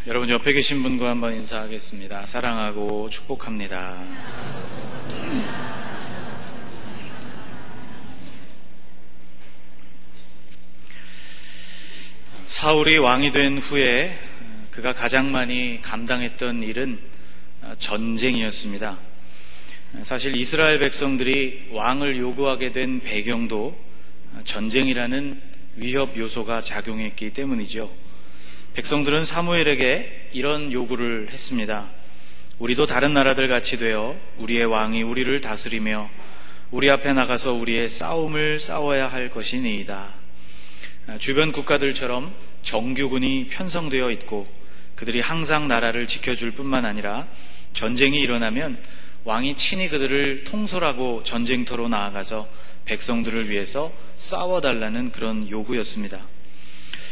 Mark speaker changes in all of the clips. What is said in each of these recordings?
Speaker 1: 여러분 옆에 계신 분과 한번 인사하겠습니다. 사랑하고 축복합니다. 사울이 왕이 된 후에 그가 가장 많이 감당했던 일은 전쟁이었습니다. 사실 이스라엘 백성들이 왕을 요구하게 된 배경도 전쟁이라는 위협 요소가 작용했기 때문이죠. 백성들은 사무엘에게 이런 요구를 했습니다. 우리도 다른 나라들 같이 되어 우리의 왕이 우리를 다스리며 우리 앞에 나가서 우리의 싸움을 싸워야 할 것이니이다. 주변 국가들처럼 정규군이 편성되어 있고 그들이 항상 나라를 지켜줄 뿐만 아니라 전쟁이 일어나면 왕이 친히 그들을 통솔하고 전쟁터로 나아가서 백성들을 위해서 싸워달라는 그런 요구였습니다.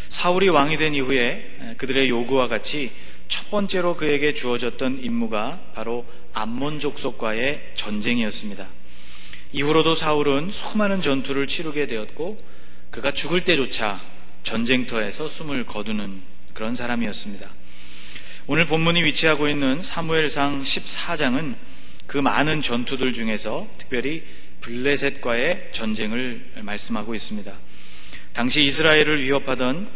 Speaker 1: 사울이 왕이 된 이후에 그들의 요구와 같이 첫 번째로 그에게 주어졌던 임무가 바로 암몬 족속과의 전쟁이었습니다. 이후로도 사울은 수많은 전투를 치르게 되었고 그가 죽을 때조차 전쟁터에서 숨을 거두는 그런 사람이었습니다. 오늘 본문이 위치하고 있는 사무엘상 14장은 그 많은 전투들 중에서 특별히 블레셋과의 전쟁을 말씀하고 있습니다. 당시 이스라엘을 위협하던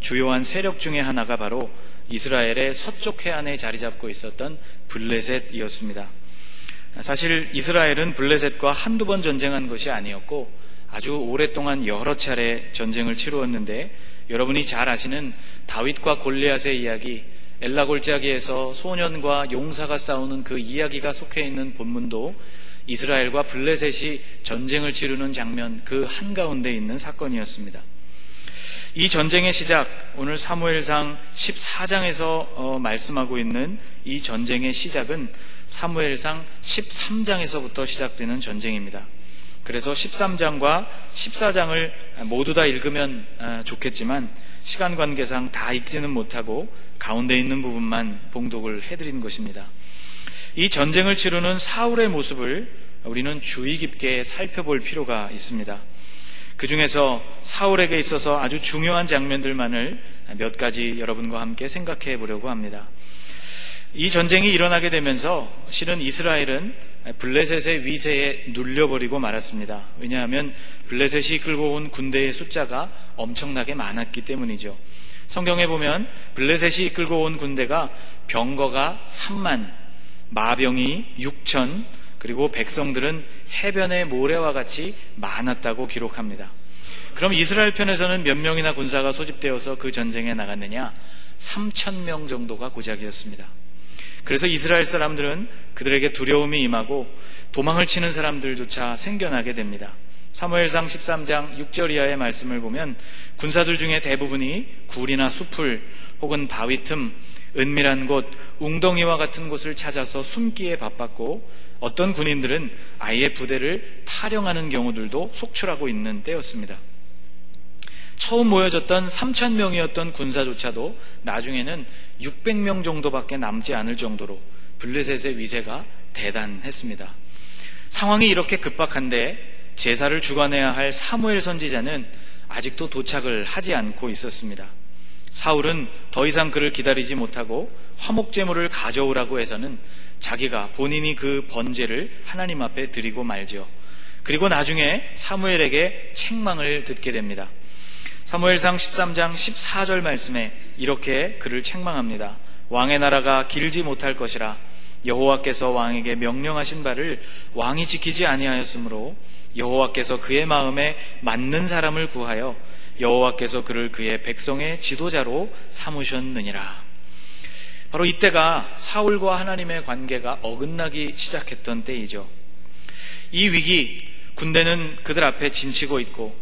Speaker 1: 주요한 세력 중에 하나가 바로 이스라엘의 서쪽 해안에 자리 잡고 있었던 블레셋이었습니다. 사실 이스라엘은 블레셋과 한두 번 전쟁한 것이 아니었고 아주 오랫동안 여러 차례 전쟁을 치루었는데 여러분이 잘 아시는 다윗과 골리앗의 이야기, 엘라 골짜기에서 소년과 용사가 싸우는 그 이야기가 속해 있는 본문도 이스라엘과 블레셋이 전쟁을 치르는 장면 그 한가운데 있는 사건이었습니다. 이 전쟁의 시작, 오늘 사무엘상 14장에서 말씀하고 있는 이 전쟁의 시작은 사무엘상 13장에서부터 시작되는 전쟁입니다. 그래서 13장과 14장을 모두 다 읽으면 좋겠지만 시간 관계상 다 읽지는 못하고 가운데 있는 부분만 봉독을 해드린 것입니다. 이 전쟁을 치르는 사울의 모습을 우리는 주의 깊게 살펴볼 필요가 있습니다. 그 중에서 사울에게 있어서 아주 중요한 장면들만을 몇 가지 여러분과 함께 생각해 보려고 합니다. 이 전쟁이 일어나게 되면서 실은 이스라엘은 블레셋의 위세에 눌려버리고 말았습니다. 왜냐하면 블레셋이 끌고 온 군대의 숫자가 엄청나게 많았기 때문이죠. 성경에 보면 블레셋이 이끌고 온 군대가 병거가 3만, 마병이 6천, 그리고 백성들은 해변의 모래와 같이 많았다고 기록합니다. 그럼 이스라엘 편에서는 몇 명이나 군사가 소집되어서 그 전쟁에 나갔느냐? 3,000명 정도가 고작이었습니다. 그래서 이스라엘 사람들은 그들에게 두려움이 임하고 도망을 치는 사람들조차 생겨나게 됩니다. 사무엘상 13장 6절 이하의 말씀을 보면 군사들 중에 대부분이 굴이나 숲을 혹은 바위 틈, 은밀한 곳, 웅덩이와 같은 곳을 찾아서 숨기에 바빴고 어떤 군인들은 아예 부대를 탈영하는 경우들도 속출하고 있는 때였습니다. 처음 모여졌던 3,000명이었던 군사조차도 나중에는 600명 정도밖에 남지 않을 정도로 블레셋의 위세가 대단했습니다. 상황이 이렇게 급박한데 제사를 주관해야 할 사무엘 선지자는 아직도 도착을 하지 않고 있었습니다. 사울은 더 이상 그를 기다리지 못하고 화목제물을 가져오라고 해서는 자기가 본인이 그 번제를 하나님 앞에 드리고 말죠. 그리고 나중에 사무엘에게 책망을 듣게 됩니다. 사무엘상 13장 14절 말씀에 이렇게 그를 책망합니다. 왕의 나라가 길지 못할 것이라 여호와께서 왕에게 명령하신 바를 왕이 지키지 아니하였으므로 여호와께서 그의 마음에 맞는 사람을 구하여 여호와께서 그를 그의 백성의 지도자로 삼으셨느니라. 바로 이때가 사울과 하나님의 관계가 어긋나기 시작했던 때이죠. 이 위기, 군대는 그들 앞에 진치고 있고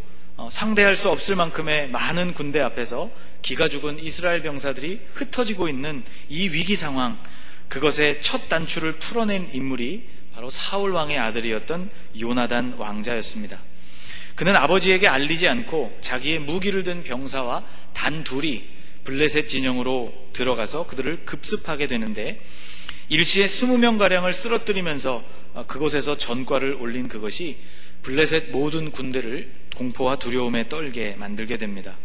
Speaker 1: 상대할 수 없을 만큼의 많은 군대 앞에서 기가 죽은 이스라엘 병사들이 흩어지고 있는 이 위기 상황, 그것의 첫 단추를 풀어낸 인물이 바로 사울 왕의 아들이었던 요나단 왕자였습니다. 그는 아버지에게 알리지 않고 자기의 무기를 든 병사와 단 둘이 블레셋 진영으로 들어가서 그들을 급습하게 되는데 일시에 20명가량을 쓰러뜨리면서 그곳에서 전과를 올린 그것이 블레셋 모든 군대를 공포와 두려움에 떨게 만들게 됩니다.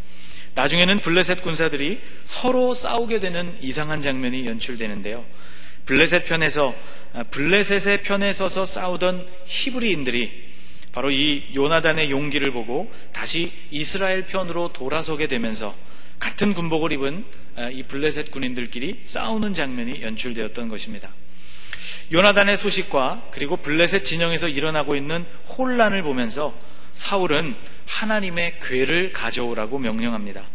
Speaker 1: 나중에는 블레셋 군사들이 서로 싸우게 되는 이상한 장면이 연출되는데요. 블레셋의 편에 서서 싸우던 히브리인들이 바로 이 요나단의 용기를 보고 다시 이스라엘 편으로 돌아서게 되면서 같은 군복을 입은 이 블레셋 군인들끼리 싸우는 장면이 연출되었던 것입니다. 요나단의 소식과 그리고 블레셋 진영에서 일어나고 있는 혼란을 보면서 사울은 하나님의 궤를 가져오라고 명령합니다.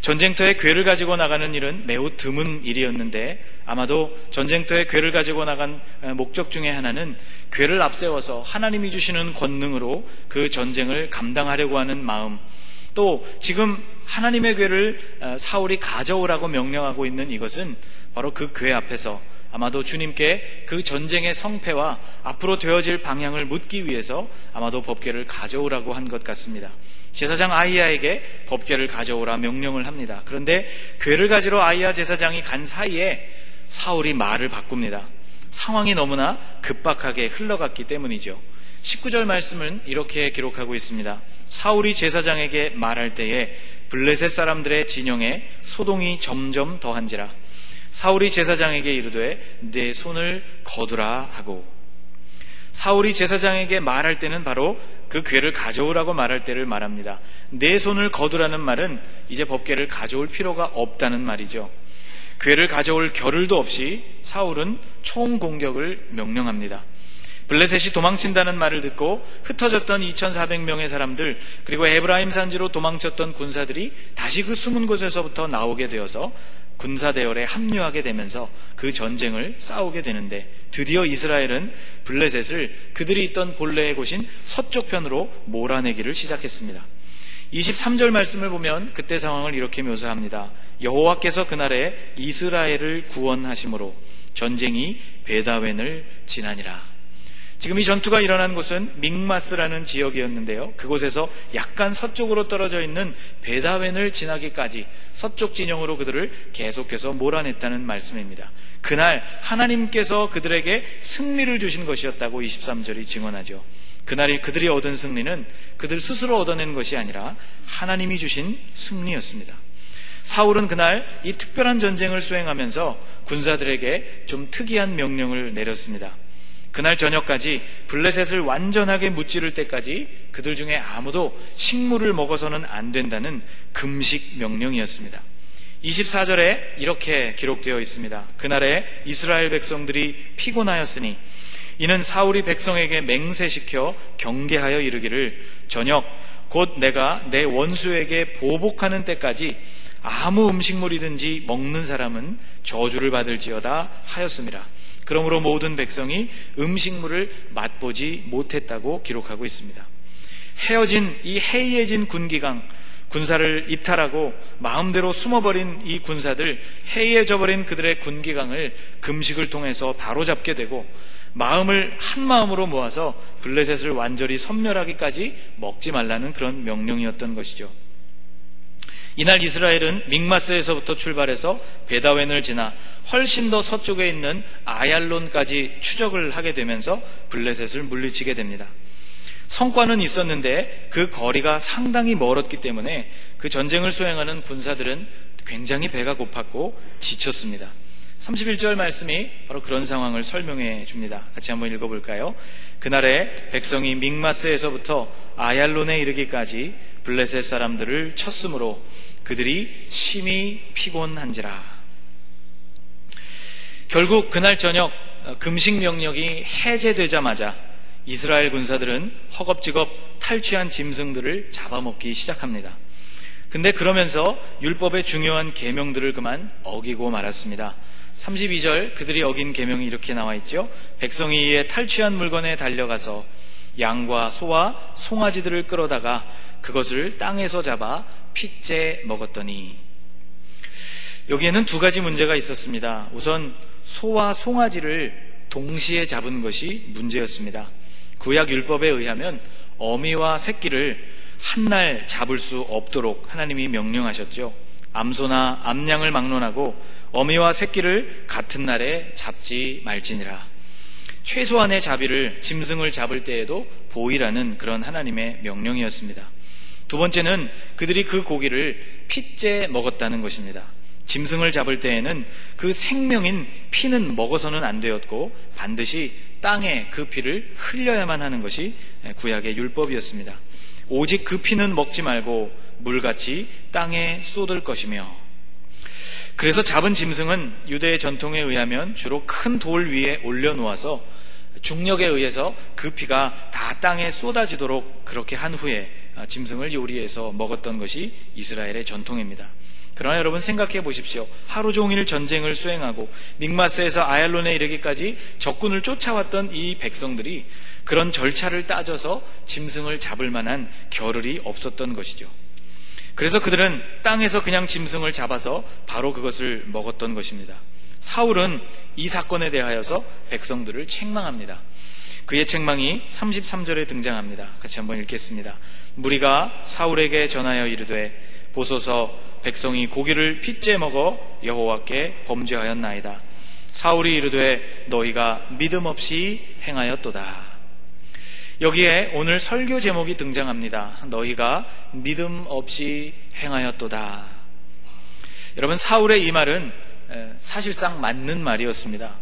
Speaker 1: 전쟁터에 궤를 가지고 나가는 일은 매우 드문 일이었는데 아마도 전쟁터에 궤를 가지고 나간 목적 중에 하나는 궤를 앞세워서 하나님이 주시는 권능으로 그 전쟁을 감당하려고 하는 마음, 또 지금 하나님의 궤를 사울이 가져오라고 명령하고 있는 이것은 바로 그 궤 앞에서 아마도 주님께 그 전쟁의 성패와 앞으로 되어질 방향을 묻기 위해서 아마도 법궤를 가져오라고 한 것 같습니다. 제사장 아히야에게 법궤를 가져오라 명령을 합니다. 그런데 궤를 가지러 아히야 제사장이 간 사이에 사울이 말을 바꿉니다. 상황이 너무나 급박하게 흘러갔기 때문이죠. 19절 말씀은 이렇게 기록하고 있습니다. 사울이 제사장에게 말할 때에 블레셋 사람들의 진영에 소동이 점점 더한지라. 사울이 제사장에게 이르되 내 손을 거두라 하고. 사울이 제사장에게 말할 때는 바로 그 궤를 가져오라고 말할 때를 말합니다. 내 손을 거두라는 말은 이제 법궤를 가져올 필요가 없다는 말이죠. 궤를 가져올 겨를도 없이 사울은 총공격을 명령합니다. 블레셋이 도망친다는 말을 듣고 흩어졌던 2,400명의 사람들, 그리고 에브라임 산지로 도망쳤던 군사들이 다시 그 숨은 곳에서부터 나오게 되어서 군사 대열에 합류하게 되면서 그 전쟁을 싸우게 되는데, 드디어 이스라엘은 블레셋을 그들이 있던 본래의 곳인 서쪽 편으로 몰아내기를 시작했습니다. 23절 말씀을 보면 그때 상황을 이렇게 묘사합니다. 여호와께서 그날에 이스라엘을 구원하심으로 전쟁이 베다웬을 지나니라. 지금 이 전투가 일어난 곳은 믹마스라는 지역이었는데요. 그곳에서 약간 서쪽으로 떨어져 있는 베다웬을 지나기까지 서쪽 진영으로 그들을 계속해서 몰아냈다는 말씀입니다. 그날 하나님께서 그들에게 승리를 주신 것이었다고 23절이 증언하죠. 그날 그들이 얻은 승리는 그들 스스로 얻어낸 것이 아니라 하나님이 주신 승리였습니다. 사울은 그날 이 특별한 전쟁을 수행하면서 군사들에게 좀 특이한 명령을 내렸습니다. 그날 저녁까지 블레셋을 완전하게 무찌를 때까지 그들 중에 아무도 식물을 먹어서는 안 된다는 금식 명령이었습니다. 24절에 이렇게 기록되어 있습니다. 그날에 이스라엘 백성들이 피곤하였으니 이는 사울이 백성에게 맹세시켜 경계하여 이르기를 저녁 곧 내가 내 원수에게 보복하는 때까지 아무 음식물이든지 먹는 사람은 저주를 받을지어다 하였습니다. 그러므로 모든 백성이 음식물을 맛보지 못했다고 기록하고 있습니다. 헤어진 이 해이해진 군기강, 군사를 이탈하고 마음대로 숨어버린 이 군사들, 해이해져버린 그들의 군기강을 금식을 통해서 바로잡게 되고 마음을 한 마음으로 모아서 블레셋을 완전히 섬멸하기까지 먹지 말라는 그런 명령이었던 것이죠. 이날 이스라엘은 믹마스에서부터 출발해서 베다웬을 지나 훨씬 더 서쪽에 있는 아얄론까지 추적을 하게 되면서 블레셋을 물리치게 됩니다. 성과는 있었는데 그 거리가 상당히 멀었기 때문에 그 전쟁을 수행하는 군사들은 굉장히 배가 고팠고 지쳤습니다. 31절 말씀이 바로 그런 상황을 설명해 줍니다. 같이 한번 읽어볼까요? 그날에 백성이 믹마스에서부터 아얄론에 이르기까지 블레셋 사람들을 쳤으므로 그들이 심히 피곤한지라. 결국 그날 저녁 금식 명령이 해제되자마자 이스라엘 군사들은 허겁지겁 탈취한 짐승들을 잡아먹기 시작합니다. 근데 그러면서 율법의 중요한 계명들을 그만 어기고 말았습니다. 32절 그들이 어긴 계명이 이렇게 나와 있죠. 백성이 이에 탈취한 물건에 달려가서 양과 소와 송아지들을 끌어다가 그것을 땅에서 잡아 핏째 먹었더니. 여기에는 두 가지 문제가 있었습니다. 우선 소와 송아지를 동시에 잡은 것이 문제였습니다. 구약 율법에 의하면 어미와 새끼를 한날 잡을 수 없도록 하나님이 명령하셨죠. 암소나 암양을 막론하고 어미와 새끼를 같은 날에 잡지 말지니라. 최소한의 자비를 짐승을 잡을 때에도 보이라는 그런 하나님의 명령이었습니다. 두 번째는 그들이 그 고기를 핏째 먹었다는 것입니다. 짐승을 잡을 때에는 그 생명인 피는 먹어서는 안 되었고 반드시 땅에 그 피를 흘려야만 하는 것이 구약의 율법이었습니다. 오직 그 피는 먹지 말고 물같이 땅에 쏟을 것이며, 그래서 잡은 짐승은 유대의 전통에 의하면 주로 큰 돌 위에 올려놓아서 중력에 의해서 그 피가 다 땅에 쏟아지도록 그렇게 한 후에 짐승을 요리해서 먹었던 것이 이스라엘의 전통입니다. 그러나 여러분 생각해 보십시오. 하루 종일 전쟁을 수행하고 믹마스에서 아얄론에 이르기까지 적군을 쫓아왔던 이 백성들이 그런 절차를 따져서 짐승을 잡을 만한 겨를이 없었던 것이죠. 그래서 그들은 땅에서 그냥 짐승을 잡아서 바로 그것을 먹었던 것입니다. 사울은 이 사건에 대하여서 백성들을 책망합니다. 그의 책망이 33절에 등장합니다. 같이 한번 읽겠습니다. 무리가 사울에게 전하여 이르되 보소서 백성이 고기를 핏째 먹어 여호와께 범죄하였나이다. 사울이 이르되 너희가 믿음 없이 행하였도다. 여기에 오늘 설교 제목이 등장합니다. 너희가 믿음 없이 행하였도다. 여러분, 사울의 이 말은 사실상 맞는 말이었습니다.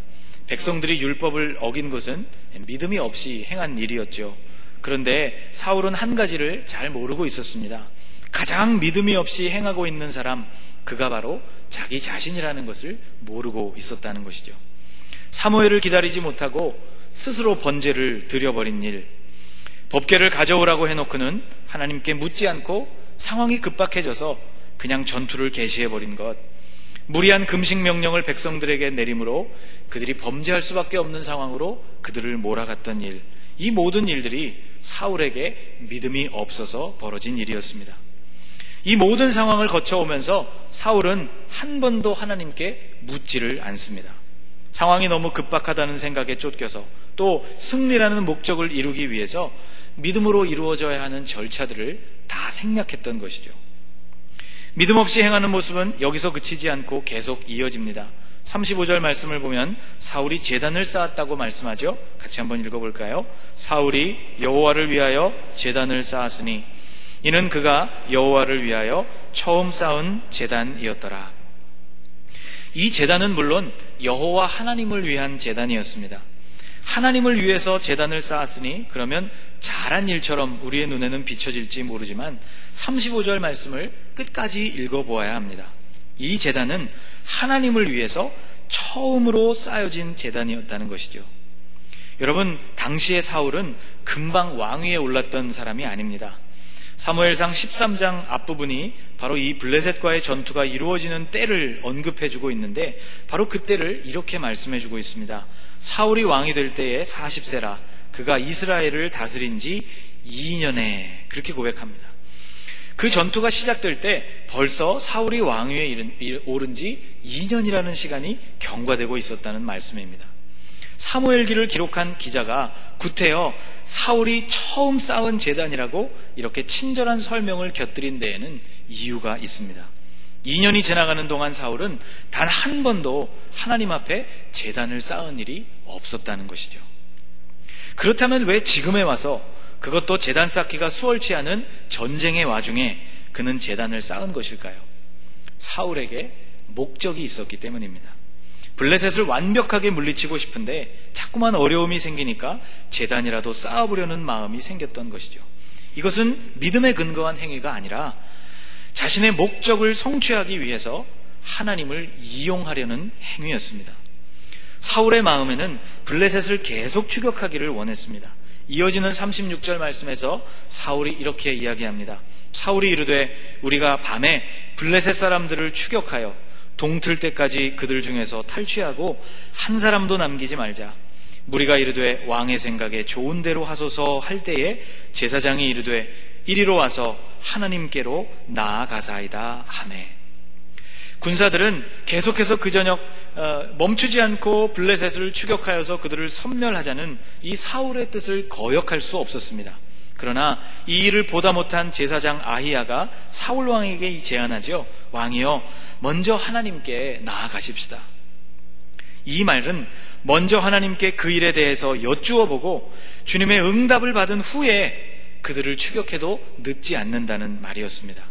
Speaker 1: 백성들이 율법을 어긴 것은 믿음이 없이 행한 일이었죠. 그런데 사울은 한 가지를 잘 모르고 있었습니다. 가장 믿음이 없이 행하고 있는 사람, 그가 바로 자기 자신이라는 것을 모르고 있었다는 것이죠. 사무엘을 기다리지 못하고 스스로 번제를 드려버린 일, 법궤를 가져오라고 해놓고는 하나님께 묻지 않고 상황이 급박해져서 그냥 전투를 개시해버린 것, 무리한 금식 명령을 백성들에게 내림으로 그들이 범죄할 수밖에 없는 상황으로 그들을 몰아갔던 일, 이 모든 일들이 사울에게 믿음이 없어서 벌어진 일이었습니다. 이 모든 상황을 거쳐오면서 사울은 한 번도 하나님께 묻지를 않습니다. 상황이 너무 급박하다는 생각에 쫓겨서 또 승리라는 목적을 이루기 위해서 믿음으로 이루어져야 하는 절차들을 다 생략했던 것이죠. 믿음 없이 행하는 모습은 여기서 그치지 않고 계속 이어집니다. 35절 말씀을 보면 사울이 제단을 쌓았다고 말씀하죠. 같이 한번 읽어볼까요? 사울이 여호와를 위하여 제단을 쌓았으니 이는 그가 여호와를 위하여 처음 쌓은 제단이었더라. 이 제단은 물론 여호와 하나님을 위한 제단이었습니다. 하나님을 위해서 제단을 쌓았으니 그러면 잘한 일처럼 우리의 눈에는 비춰질지 모르지만 35절 말씀을 끝까지 읽어보아야 합니다. 이 제단은 하나님을 위해서 처음으로 쌓여진 제단이었다는 것이죠. 여러분, 당시의 사울은 금방 왕위에 올랐던 사람이 아닙니다. 사무엘상 13장 앞부분이 바로 이 블레셋과의 전투가 이루어지는 때를 언급해주고 있는데 바로 그때를 이렇게 말씀해주고 있습니다. 사울이 왕이 될 때에 40세라 그가 이스라엘을 다스린 지 2년에, 그렇게 고백합니다. 그 전투가 시작될 때 벌써 사울이 왕위에 오른 지 2년이라는 시간이 경과되고 있었다는 말씀입니다. 사무엘기를 기록한 기자가 구태여 사울이 처음 쌓은 제단이라고 이렇게 친절한 설명을 곁들인 데에는 이유가 있습니다. 2년이 지나가는 동안 사울은 단 한 번도 하나님 앞에 제단을 쌓은 일이 없었다는 것이죠. 그렇다면 왜 지금에 와서, 그것도 제단 쌓기가 수월치 않은 전쟁의 와중에 그는 제단을 쌓은 것일까요? 사울에게 목적이 있었기 때문입니다. 블레셋을 완벽하게 물리치고 싶은데 자꾸만 어려움이 생기니까 제단이라도 쌓아보려는 마음이 생겼던 것이죠. 이것은 믿음에 근거한 행위가 아니라 자신의 목적을 성취하기 위해서 하나님을 이용하려는 행위였습니다. 사울의 마음에는 블레셋을 계속 추격하기를 원했습니다. 이어지는 36절 말씀에서 사울이 이렇게 이야기합니다. 사울이 이르되 우리가 밤에 블레셋 사람들을 추격하여 동틀 때까지 그들 중에서 탈취하고 한 사람도 남기지 말자. 무리가 이르되 왕의 생각에 좋은 대로 하소서 할 때에 제사장이 이르되 이리로 와서 하나님께로 나아가사이다 하매. 군사들은 계속해서 그 저녁 멈추지 않고 블레셋을 추격하여서 그들을 섬멸하자는 이 사울의 뜻을 거역할 수 없었습니다. 그러나 이 일을 보다 못한 제사장 아히야가 사울 왕에게 제안하죠. 왕이여, 먼저 하나님께 나아가십시다. 이 말은 먼저 하나님께 그 일에 대해서 여쭈어 보고 주님의 응답을 받은 후에 그들을 추격해도 늦지 않는다는 말이었습니다.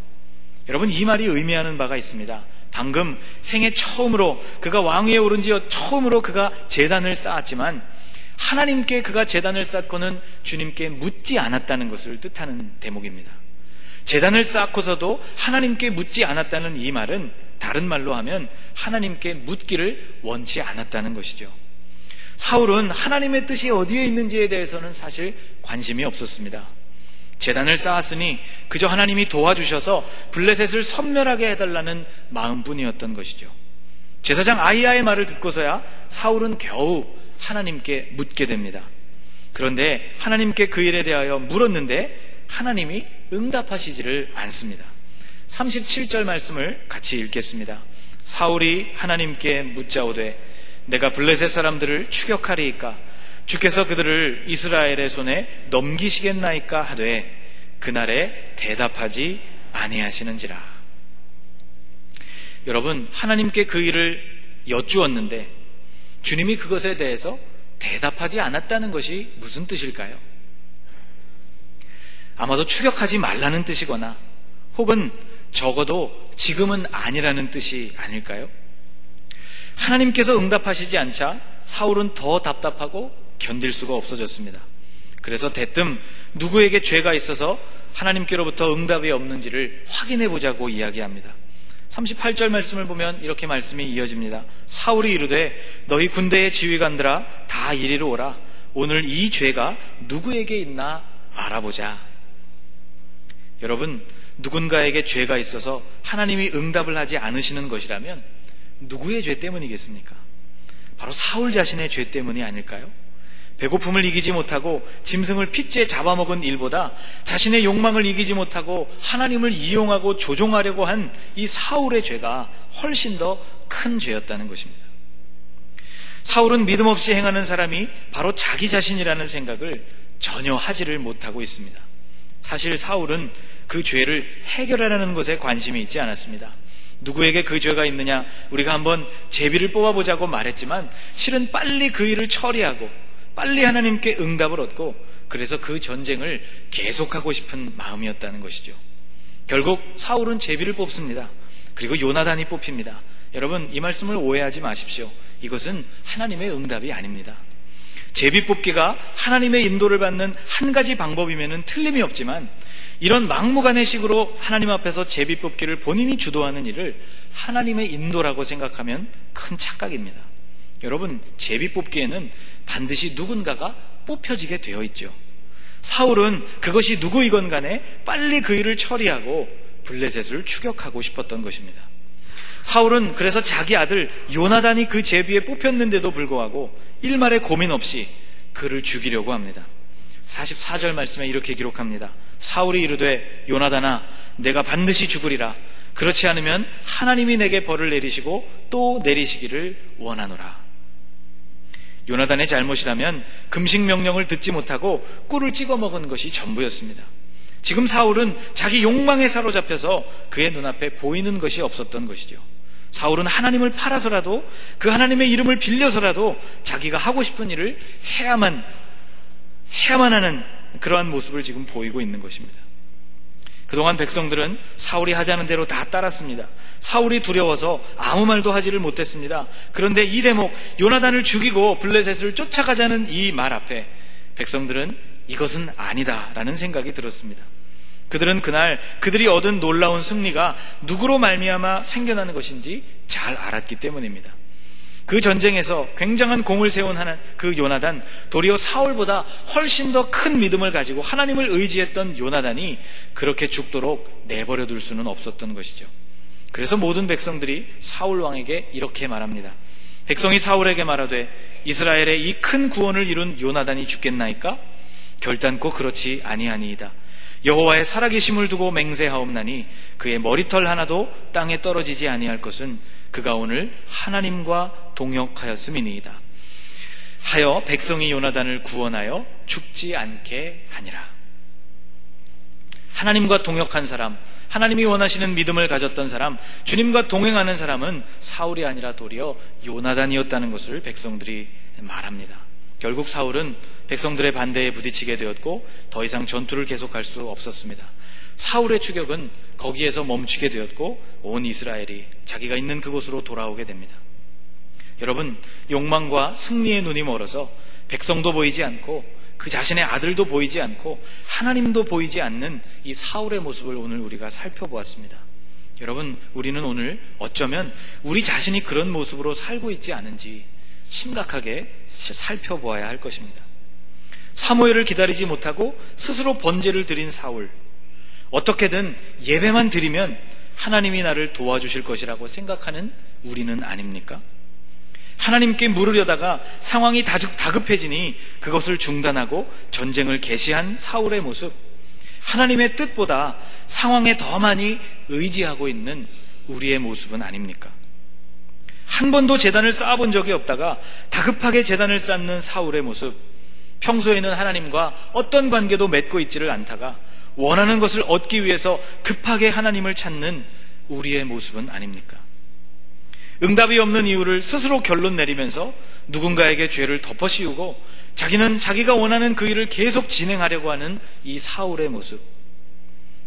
Speaker 1: 여러분, 이 말이 의미하는 바가 있습니다. 방금 생애 처음으로 그가 왕위에 오른 지 처음으로 그가 제단을 쌓았지만 하나님께 그가 제단을 쌓고는 주님께 묻지 않았다는 것을 뜻하는 대목입니다. 제단을 쌓고서도 하나님께 묻지 않았다는 이 말은 다른 말로 하면 하나님께 묻기를 원치 않았다는 것이죠. 사울은 하나님의 뜻이 어디에 있는지에 대해서는 사실 관심이 없었습니다. 제단을 쌓았으니 그저 하나님이 도와주셔서 블레셋을 섬멸하게 해달라는 마음뿐이었던 것이죠. 제사장 아히야의 말을 듣고서야 사울은 겨우 하나님께 묻게 됩니다. 그런데 하나님께 그 일에 대하여 물었는데 하나님이 응답하시지를 않습니다. 37절 말씀을 같이 읽겠습니다. 사울이 하나님께 묻자오되 내가 블레셋 사람들을 추격하리이까 주께서 그들을 이스라엘의 손에 넘기시겠나이까 하되 그날에 대답하지 아니하시는지라. 여러분, 하나님께 그 일을 여쭈었는데 주님이 그것에 대해서 대답하지 않았다는 것이 무슨 뜻일까요? 아마도 추격하지 말라는 뜻이거나 혹은 적어도 지금은 아니라는 뜻이 아닐까요? 하나님께서 응답하시지 않자 사울은 더 답답하고 견딜 수가 없어졌습니다. 그래서 대뜸 누구에게 죄가 있어서 하나님께로부터 응답이 없는지를 확인해 보자고 이야기합니다. 38절 말씀을 보면 이렇게 말씀이 이어집니다. 사울이 이르되 너희 군대의 지휘관들아 다 이리로 오라. 오늘 이 죄가 누구에게 있나 알아보자. 여러분, 누군가에게 죄가 있어서 하나님이 응답을 하지 않으시는 것이라면 누구의 죄 때문이겠습니까? 바로 사울 자신의 죄 때문이 아닐까요? 배고픔을 이기지 못하고 짐승을 핏째 잡아먹은 일보다 자신의 욕망을 이기지 못하고 하나님을 이용하고 조종하려고 한 이 사울의 죄가 훨씬 더 큰 죄였다는 것입니다. 사울은 믿음 없이 행하는 사람이 바로 자기 자신이라는 생각을 전혀 하지를 못하고 있습니다. 사실 사울은 그 죄를 해결하려는 것에 관심이 있지 않았습니다. 누구에게 그 죄가 있느냐, 우리가 한번 제비를 뽑아보자고 말했지만 실은 빨리 그 일을 처리하고 빨리 하나님께 응답을 얻고 그래서 그 전쟁을 계속하고 싶은 마음이었다는 것이죠. 결국 사울은 제비를 뽑습니다. 그리고 요나단이 뽑힙니다. 여러분, 이 말씀을 오해하지 마십시오. 이것은 하나님의 응답이 아닙니다. 제비 뽑기가 하나님의 인도를 받는 한 가지 방법이면은 틀림이 없지만 이런 막무가내식으로 하나님 앞에서 제비 뽑기를 본인이 주도하는 일을 하나님의 인도라고 생각하면 큰 착각입니다. 여러분, 제비 뽑기에는 반드시 누군가가 뽑혀지게 되어 있죠. 사울은 그것이 누구이건 간에 빨리 그 일을 처리하고 블레셋을 추격하고 싶었던 것입니다. 사울은 그래서 자기 아들 요나단이 그 제비에 뽑혔는데도 불구하고 일말의 고민 없이 그를 죽이려고 합니다. 44절 말씀에 이렇게 기록합니다. 사울이 이르되 요나단아 내가 반드시 죽으리라. 그렇지 않으면 하나님이 내게 벌을 내리시고 또 내리시기를 원하노라. 요나단의 잘못이라면 금식 명령을 듣지 못하고 꿀을 찍어 먹은 것이 전부였습니다. 지금 사울은 자기 욕망에 사로잡혀서 그의 눈앞에 보이는 것이 없었던 것이죠. 사울은 하나님을 팔아서라도 그 하나님의 이름을 빌려서라도 자기가 하고 싶은 일을 해야만 하는 그러한 모습을 지금 보이고 있는 것입니다. 그동안 백성들은 사울이 하자는 대로 다 따랐습니다. 사울이 두려워서 아무 말도 하지를 못했습니다. 그런데 이 대목 요나단을 죽이고 블레셋을 쫓아가자는 이 말 앞에 백성들은 이것은 아니다라는 생각이 들었습니다. 그들은 그날 그들이 얻은 놀라운 승리가 누구로 말미암아 생겨나는 것인지 잘 알았기 때문입니다. 그 전쟁에서 굉장한 공을 세운 그 요나단, 도리어 사울보다 훨씬 더 큰 믿음을 가지고 하나님을 의지했던 요나단이 그렇게 죽도록 내버려 둘 수는 없었던 것이죠. 그래서 모든 백성들이 사울 왕에게 이렇게 말합니다. 백성이 사울에게 말하되 이스라엘의 이 큰 구원을 이룬 요나단이 죽겠나이까? 결단코 그렇지 아니하니이다. 여호와의 살아계심을 두고 맹세하옵나니 그의 머리털 하나도 땅에 떨어지지 아니할 것은 그가 오늘 하나님과 동역하였음이니이다. 하여 백성이 요나단을 구원하여 죽지 않게 하니라. 하나님과 동역한 사람, 하나님이 원하시는 믿음을 가졌던 사람, 주님과 동행하는 사람은 사울이 아니라 도리어 요나단이었다는 것을 백성들이 말합니다. 결국 사울은 백성들의 반대에 부딪히게 되었고 더 이상 전투를 계속할 수 없었습니다. 사울의 추격은 거기에서 멈추게 되었고 온 이스라엘이 자기가 있는 그곳으로 돌아오게 됩니다. 여러분, 욕망과 승리의 눈이 멀어서 백성도 보이지 않고 그 자신의 아들도 보이지 않고 하나님도 보이지 않는 이 사울의 모습을 오늘 우리가 살펴보았습니다. 여러분, 우리는 오늘 어쩌면 우리 자신이 그런 모습으로 살고 있지 않은지 심각하게 살펴보아야 할 것입니다. 사무엘을 기다리지 못하고 스스로 번제를 드린 사울, 어떻게든 예배만 드리면 하나님이 나를 도와주실 것이라고 생각하는 우리는 아닙니까? 하나님께 물으려다가 상황이 다급해지니 그것을 중단하고 전쟁을 개시한 사울의 모습, 하나님의 뜻보다 상황에 더 많이 의지하고 있는 우리의 모습은 아닙니까? 한 번도 제단을 쌓아본 적이 없다가 다급하게 제단을 쌓는 사울의 모습, 평소에는 하나님과 어떤 관계도 맺고 있지를 않다가 원하는 것을 얻기 위해서 급하게 하나님을 찾는 우리의 모습은 아닙니까? 응답이 없는 이유를 스스로 결론 내리면서 누군가에게 죄를 덮어씌우고 자기는 자기가 원하는 그 일을 계속 진행하려고 하는 이 사울의 모습,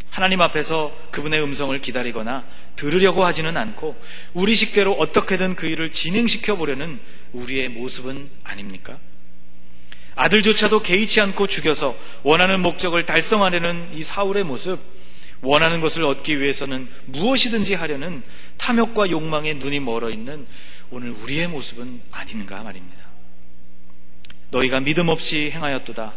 Speaker 1: 하나님 앞에서 그분의 음성을 기다리거나 들으려고 하지는 않고 우리 식대로 어떻게든 그 일을 진행시켜 보려는 우리의 모습은 아닙니까? 아들조차도 개의치 않고 죽여서 원하는 목적을 달성하려는 이 사울의 모습, 원하는 것을 얻기 위해서는 무엇이든지 하려는 탐욕과 욕망에 눈이 멀어 있는 오늘 우리의 모습은 아닌가 말입니다. 너희가 믿음 없이 행하였도다.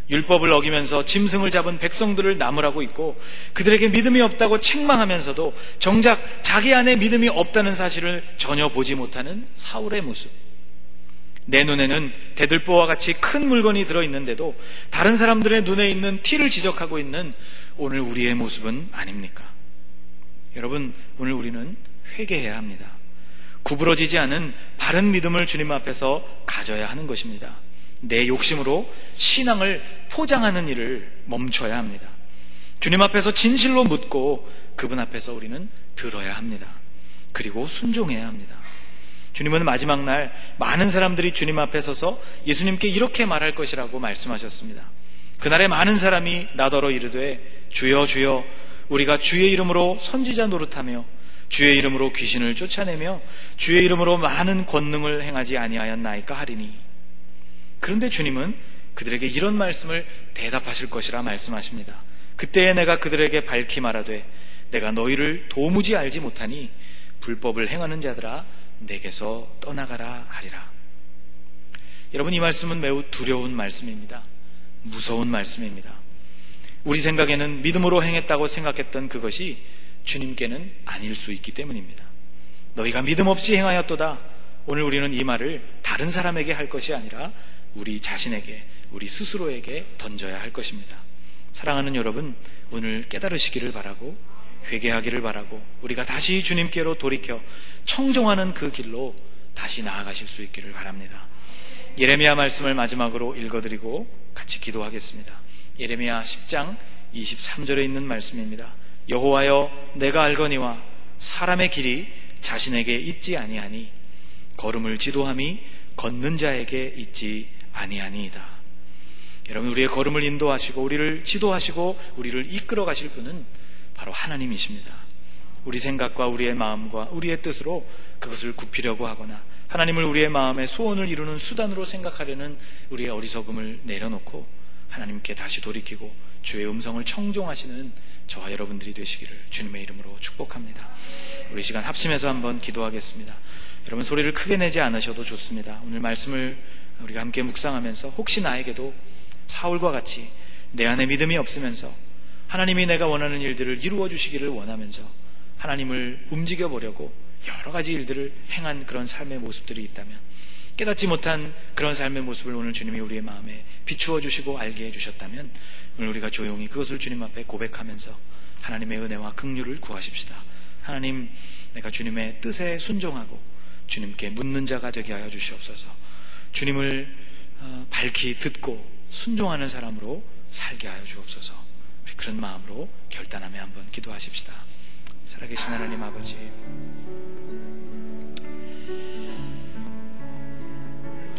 Speaker 1: 율법을 어기면서 짐승을 잡은 백성들을 나무라고 있고 그들에게 믿음이 없다고 책망하면서도 정작 자기 안에 믿음이 없다는 사실을 전혀 보지 못하는 사울의 모습. 내 눈에는 대들보와 같이 큰 물건이 들어있는데도 다른 사람들의 눈에 있는 티를 지적하고 있는 오늘 우리의 모습은 아닙니까? 여러분, 오늘 우리는 회개해야 합니다. 구부러지지 않은 바른 믿음을 주님 앞에서 가져야 하는 것입니다. 내 욕심으로 신앙을 포장하는 일을 멈춰야 합니다. 주님 앞에서 진실로 묻고 그분 앞에서 우리는 들어야 합니다. 그리고 순종해야 합니다. 주님은 마지막 날 많은 사람들이 주님 앞에 서서 예수님께 이렇게 말할 것이라고 말씀하셨습니다. 그날에 많은 사람이 나더러 이르되 주여 주여 우리가 주의 이름으로 선지자 노릇하며 주의 이름으로 귀신을 쫓아내며 주의 이름으로 많은 권능을 행하지 아니하였나이까 하리니. 그런데 주님은 그들에게 이런 말씀을 대답하실 것이라 말씀하십니다. 그때에 내가 그들에게 밝히 말하되 내가 너희를 도무지 알지 못하니 불법을 행하는 자들아 내게서 떠나가라 하리라. 여러분, 이 말씀은 매우 두려운 말씀입니다. 무서운 말씀입니다. 우리 생각에는 믿음으로 행했다고 생각했던 그것이 주님께는 아닐 수 있기 때문입니다. 너희가 믿음 없이 행하였도다. 오늘 우리는 이 말을 다른 사람에게 할 것이 아니라 우리 자신에게, 우리 스스로에게 던져야 할 것입니다. 사랑하는 여러분, 오늘 깨달으시기를 바라고 회개하기를 바라고 우리가 다시 주님께로 돌이켜 청종하는 그 길로 다시 나아가실 수 있기를 바랍니다. 예레미야 말씀을 마지막으로 읽어드리고 같이 기도하겠습니다. 예레미야 10장 23절에 있는 말씀입니다. 여호와여, 내가 알거니와 사람의 길이 자신에게 있지 아니하니 걸음을 지도함이 걷는 자에게 있지 아니하니이다. 여러분, 우리의 걸음을 인도하시고 우리를 지도하시고 우리를 이끌어 가실 분은 바로 하나님이십니다. 우리 생각과 우리의 마음과 우리의 뜻으로 그것을 굽히려고 하거나 하나님을 우리의 마음의 소원을 이루는 수단으로 생각하려는 우리의 어리석음을 내려놓고 하나님께 다시 돌이키고 주의 음성을 청종하시는 저와 여러분들이 되시기를 주님의 이름으로 축복합니다. 우리 시간 합심해서 한번 기도하겠습니다. 여러분, 소리를 크게 내지 않으셔도 좋습니다. 오늘 말씀을 우리가 함께 묵상하면서 혹시 나에게도 사울과 같이 내 안에 믿음이 없으면서 하나님이 내가 원하는 일들을 이루어 주시기를 원하면서 하나님을 움직여 보려고 여러 가지 일들을 행한 그런 삶의 모습들이 있다면, 깨닫지 못한 그런 삶의 모습을 오늘 주님이 우리의 마음에 비추어 주시고 알게 해주셨다면 오늘 우리가 조용히 그것을 주님 앞에 고백하면서 하나님의 은혜와 긍휼을 구하십시다. 하나님, 내가 주님의 뜻에 순종하고 주님께 묻는 자가 되게 하여 주시옵소서. 주님을 밝히 듣고 순종하는 사람으로 살게 하여 주옵소서. 우리 그런 마음으로 결단하며 한번 기도하십시다. 살아계신 하나님 아버지, 우리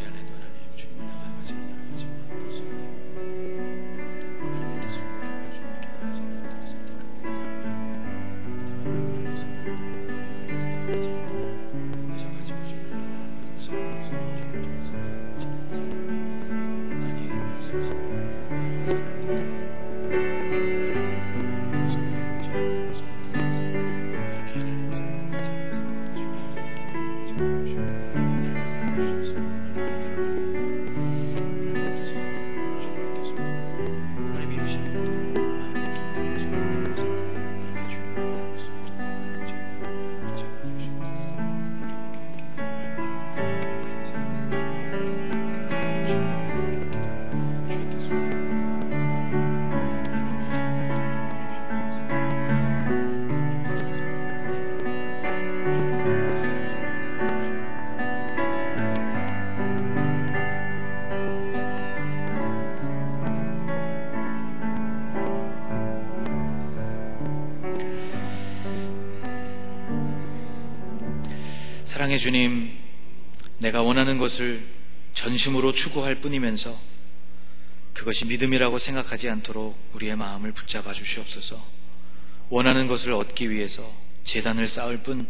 Speaker 1: 안에도 하나님 주님을 향하여 사랑의 주님, 내가 원하는 것을 전심으로 추구할 뿐이면서 그것이 믿음이라고 생각하지 않도록 우리의 마음을 붙잡아 주시옵소서. 원하는 것을 얻기 위해서 제단을 쌓을 뿐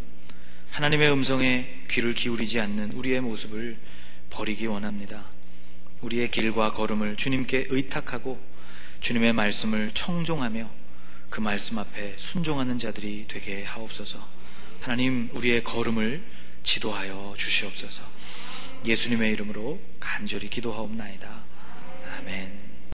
Speaker 1: 하나님의 음성에 귀를 기울이지 않는 우리의 모습을 버리기 원합니다. 우리의 길과 걸음을 주님께 의탁하고 주님의 말씀을 청종하며 그 말씀 앞에 순종하는 자들이 되게 하옵소서. 하나님, 우리의 걸음을 지도하여 주시옵소서. 예수님의 이름으로 간절히 기도하옵나이다. 아멘.